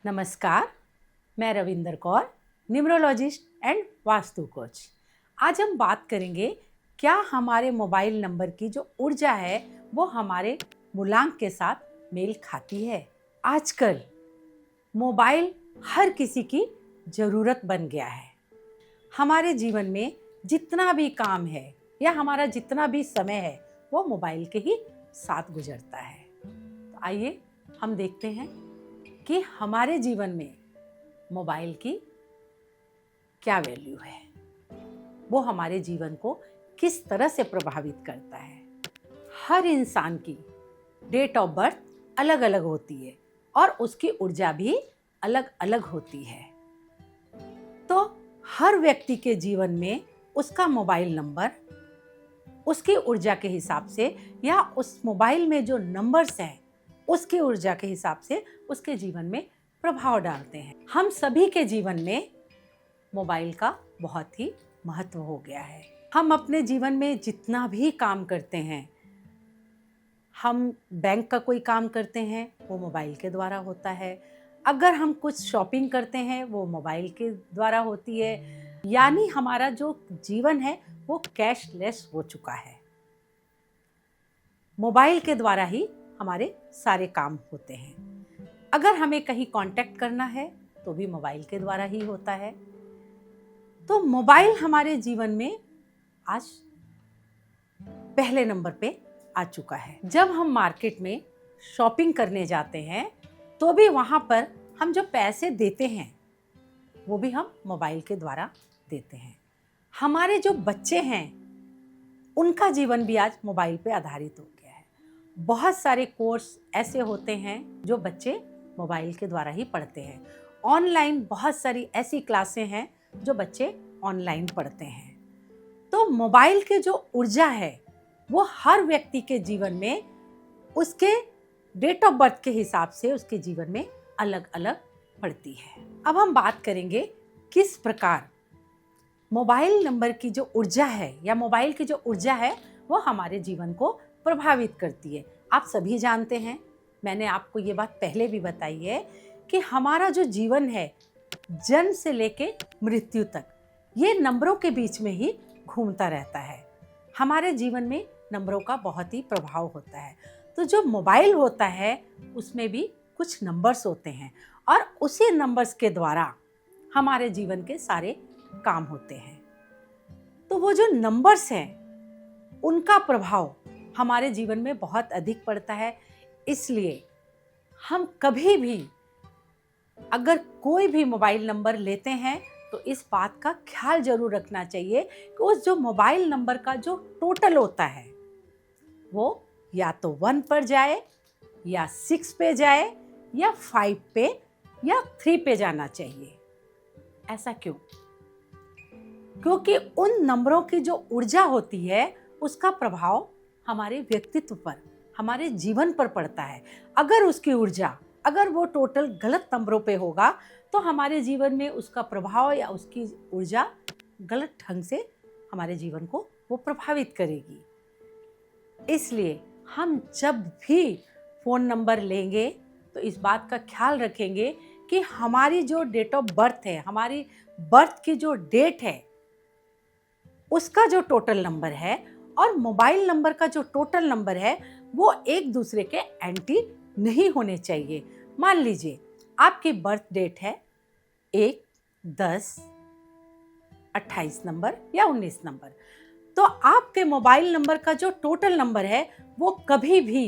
नमस्कार, मैं Ravinder Kaur, numerologist and vastu coach. आज हम बात करेंगे क्या हमारे मोबाइल नंबर की जो ऊर्जा है वो हमारे मूलांक के साथ मेल खाती है। आजकल मोबाइल हर किसी की ज़रूरत बन गया है। हमारे जीवन में जितना भी काम है या हमारा जितना भी समय है वो मोबाइल के ही साथ गुजरता है। तो आइए हम देखते हैं कि हमारे जीवन में मोबाइल की क्या वैल्यू है, वो हमारे जीवन को किस तरह से प्रभावित करता है। हर इंसान की डेट ऑफ बर्थ अलग अलग होती है और उसकी ऊर्जा भी अलग अलग होती है। तो हर व्यक्ति के जीवन में उसका मोबाइल नंबर उसकी ऊर्जा के हिसाब से या उस मोबाइल में जो नंबर्स हैं उसकी ऊर्जा के हिसाब से उसके जीवन में प्रभाव डालते हैं। हम सभी के जीवन में मोबाइल का बहुत ही महत्व हो गया है। हम अपने जीवन में जितना भी काम करते हैं, हम बैंक का कोई काम करते हैं वो मोबाइल के द्वारा होता है। अगर हम कुछ शॉपिंग करते हैं वो मोबाइल के द्वारा होती है। यानी हमारा जो जीवन है वो कैशलेस हो चुका है। मोबाइल के द्वारा ही हमारे सारे काम होते हैं। अगर हमें कहीं कांटेक्ट करना है तो भी मोबाइल के द्वारा ही होता है। तो मोबाइल हमारे जीवन में आज पहले नंबर पे आ चुका है। जब हम मार्केट में शॉपिंग करने जाते हैं तो भी वहाँ पर हम जो पैसे देते हैं वो भी हम मोबाइल के द्वारा देते हैं। हमारे जो बच्चे हैं उनका जीवन भी आज मोबाइल पे आधारित हो गया है। बहुत सारे कोर्स ऐसे होते हैं जो बच्चे मोबाइल के द्वारा ही पढ़ते हैं। ऑनलाइन बहुत सारी ऐसी क्लासें हैं जो बच्चे ऑनलाइन पढ़ते हैं। तो मोबाइल के जो ऊर्जा है वो हर व्यक्ति के जीवन में उसके डेट ऑफ बर्थ के हिसाब से उसके जीवन में अलग अलग पड़ती है। अब हम बात करेंगे किस प्रकार मोबाइल नंबर की जो ऊर्जा है या मोबाइल की जो ऊर्जा है वो हमारे जीवन को प्रभावित करती है। आप सभी जानते हैं, मैंने आपको ये बात पहले भी बताई है कि हमारा जो जीवन है जन्म से लेके मृत्यु तक ये नंबरों के बीच में ही घूमता रहता है। हमारे जीवन में नंबरों का बहुत ही प्रभाव होता है। तो जो मोबाइल होता है उसमें भी कुछ नंबर्स होते हैं और उसी नंबर्स के द्वारा हमारे जीवन के सारे काम होते हैं। तो वो जो नंबर्स हैं उनका प्रभाव हमारे जीवन में बहुत अधिक पड़ता है। इसलिए हम कभी भी अगर कोई भी मोबाइल नंबर लेते हैं तो इस बात का ख्याल जरूर रखना चाहिए कि उस जो मोबाइल नंबर का जो टोटल होता है वो या तो 1 पर जाए या 6 पे जाए या 5 पे या 3 पे जाना चाहिए। ऐसा क्यों? क्योंकि उन नंबरों की जो ऊर्जा होती है उसका प्रभाव हमारे व्यक्तित्व पर, हमारे जीवन पर पड़ता है। अगर उसकी ऊर्जा, अगर वो टोटल गलत नंबरों पे होगा तो हमारे जीवन में उसका प्रभाव या उसकी ऊर्जा गलत ढंग से हमारे जीवन को वो प्रभावित करेगी। इसलिए हम जब भी फ़ोन नंबर लेंगे तो इस बात का ख्याल रखेंगे कि हमारी जो डेट ऑफ बर्थ है, हमारी बर्थ की जो डेट है उसका जो टोटल नंबर है और मोबाइल नंबर का जो टोटल नंबर है वो एक दूसरे के एंटी नहीं होने चाहिए। मान लीजिए आपकी बर्थ डेट है 1, 10, 28 नंबर या 19 नंबर, तो आपके मोबाइल नंबर का जो टोटल नंबर है वो कभी भी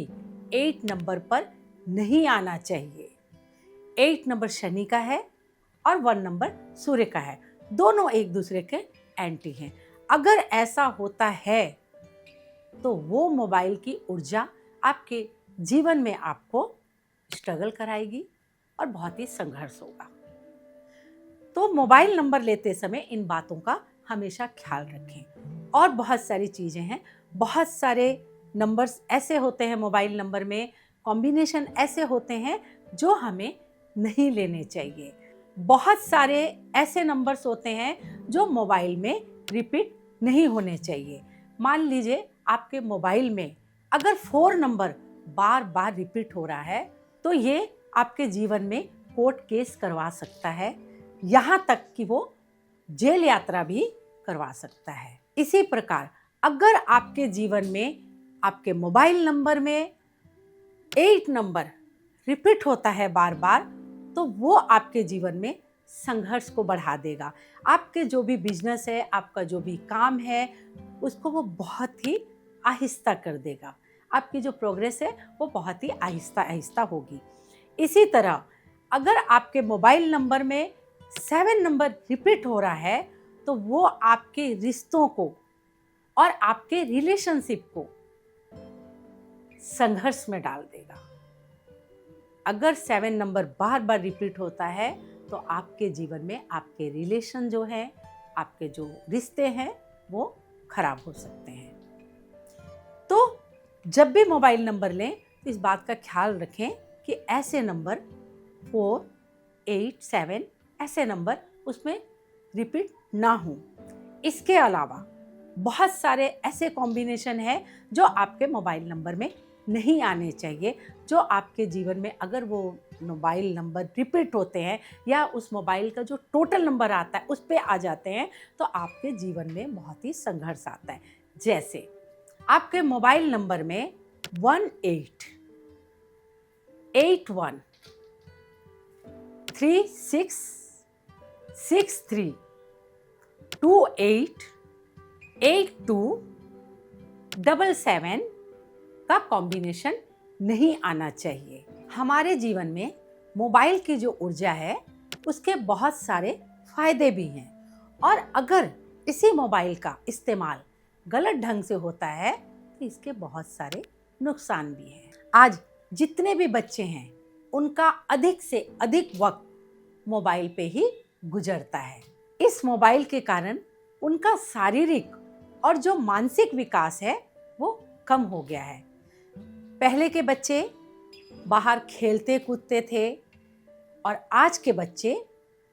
8 नंबर पर नहीं आना चाहिए। 8 नंबर शनि का है और 1 नंबर सूर्य का है, दोनों एक दूसरे के एंटी हैं। अगर ऐसा होता है तो वो मोबाइल की ऊर्जा आपके जीवन में आपको स्ट्रगल कराएगी और बहुत ही संघर्ष होगा। तो मोबाइल नंबर लेते समय इन बातों का हमेशा ख्याल रखें। और बहुत सारी चीज़ें हैं, बहुत सारे नंबर्स ऐसे होते हैं मोबाइल नंबर में, कॉम्बिनेशन ऐसे होते हैं जो हमें नहीं लेने चाहिए। बहुत सारे ऐसे नंबर्स होते हैं जो मोबाइल में रिपीट नहीं होने चाहिए। मान लीजिए आपके मोबाइल में अगर 4 नंबर बार बार रिपीट हो रहा है तो ये आपके जीवन में कोर्ट केस करवा सकता है, यहाँ तक कि वो जेल यात्रा भी करवा सकता है। इसी प्रकार अगर आपके जीवन में आपके मोबाइल नंबर में 8 नंबर रिपीट होता है बार बार, तो वो आपके जीवन में संघर्ष को बढ़ा देगा। आपके जो भी बिजनेस है, आपका जो भी काम है, उसको वो बहुत ही आहिस्ता कर देगा। आपकी जो प्रोग्रेस है वो बहुत ही आहिस्ता आहिस्ता होगी। इसी तरह अगर आपके मोबाइल नंबर में 7 नंबर रिपीट हो रहा है, तो वो आपके रिश्तों को और आपके रिलेशनशिप को संघर्ष में डाल देगा। अगर 7 नंबर बार बार रिपीट होता है, तो आपके जीवन में आपके रिलेशन जो है, आपके जो रिश्ते हैं, वो खराब हो सकते हैं। तो जब भी मोबाइल नंबर लें, तो इस बात का ख्याल रखें कि ऐसे नंबर 4, 8, 7 ऐसे नंबर उसमें रिपीट ना हो। इसके अलावा बहुत सारे ऐसे कॉम्बिनेशन है जो आपके मोबाइल नंबर में नहीं आने चाहिए, जो आपके जीवन में अगर वो मोबाइल नंबर रिपीट होते हैं या उस मोबाइल का जो टोटल नंबर आता है उस पे आ जाते हैं, तो आपके जीवन में बहुत ही संघर्ष आता है। जैसे आपके मोबाइल नंबर में 18, 81, 36, 63, 28, 82, 77 का कॉम्बिनेशन नहीं आना चाहिए। हमारे जीवन में मोबाइल की जो ऊर्जा है उसके बहुत सारे फायदे भी हैं, और अगर इसी मोबाइल का इस्तेमाल गलत ढंग से होता है तो इसके बहुत सारे नुकसान भी हैं। आज जितने भी बच्चे हैं उनका अधिक से अधिक वक्त मोबाइल पे ही गुजरता है। इस मोबाइल के कारण उनका शारीरिक और जो मानसिक विकास है वो कम हो गया है। पहले के बच्चे बाहर खेलते कूदते थे, और आज के बच्चे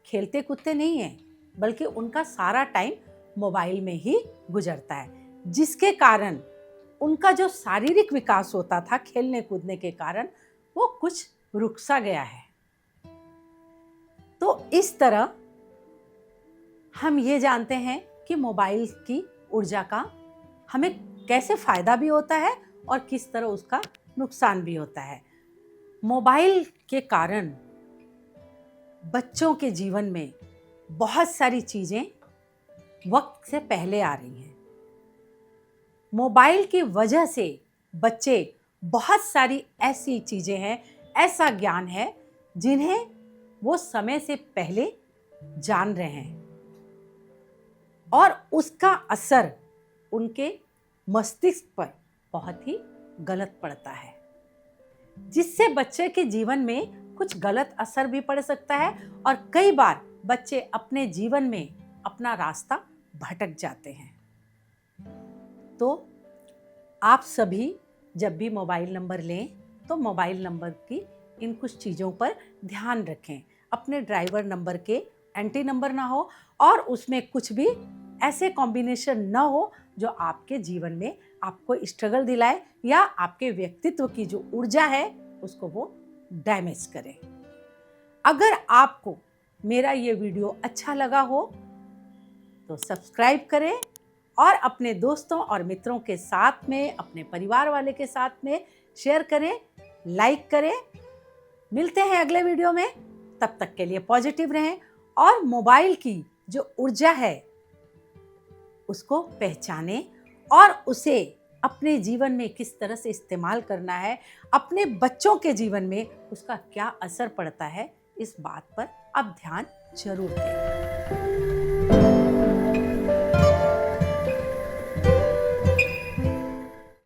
खेलते कूदते नहीं हैं, बल्कि उनका सारा टाइम मोबाइल में ही गुजरता है, जिसके कारण उनका जो शारीरिक विकास होता था खेलने कूदने के कारण, वो कुछ रुक सा गया है। तो इस तरह हम ये जानते हैं कि मोबाइल की ऊर्जा का हमें कैसे फायदा भी होता है और किस तरह उसका नुकसान भी होता है। मोबाइल के कारण बच्चों के जीवन में बहुत सारी चीज़ें वक्त से पहले आ रही हैं। मोबाइल की वजह से बच्चे बहुत सारी ऐसी चीज़ें हैं, ऐसा ज्ञान है जिन्हें वो समय से पहले जान रहे हैं, और उसका असर उनके मस्तिष्क पर बहुत ही गलत पड़ता है, जिससे बच्चे के जीवन में कुछ गलत असर भी पड़ सकता है, और कई बार बच्चे अपने जीवन में अपना रास्ता भटक जाते हैं। तो आप सभी जब भी मोबाइल नंबर लें तो मोबाइल नंबर की इन कुछ चीज़ों पर ध्यान रखें। अपने ड्राइवर नंबर के एंटी नंबर ना हो, और उसमें कुछ भी ऐसे कॉम्बिनेशन ना हो जो आपके जीवन में आपको स्ट्रगल दिलाए या आपके व्यक्तित्व की जो ऊर्जा है उसको वो डैमेज करे। अगर आपको मेरा ये वीडियो अच्छा लगा हो तो सब्सक्राइब करें, और अपने दोस्तों और मित्रों के साथ में, अपने परिवार वाले के साथ में शेयर करें, लाइक करें। मिलते हैं अगले वीडियो में, तब तक के लिए पॉजिटिव रहें, और मोबाइल की जो ऊर्जा है उसको पहचानें, और उसे अपने जीवन में किस तरह से इस्तेमाल करना है, अपने बच्चों के जीवन में उसका क्या असर पड़ता है, इस बात पर आप ध्यान जरूर दें।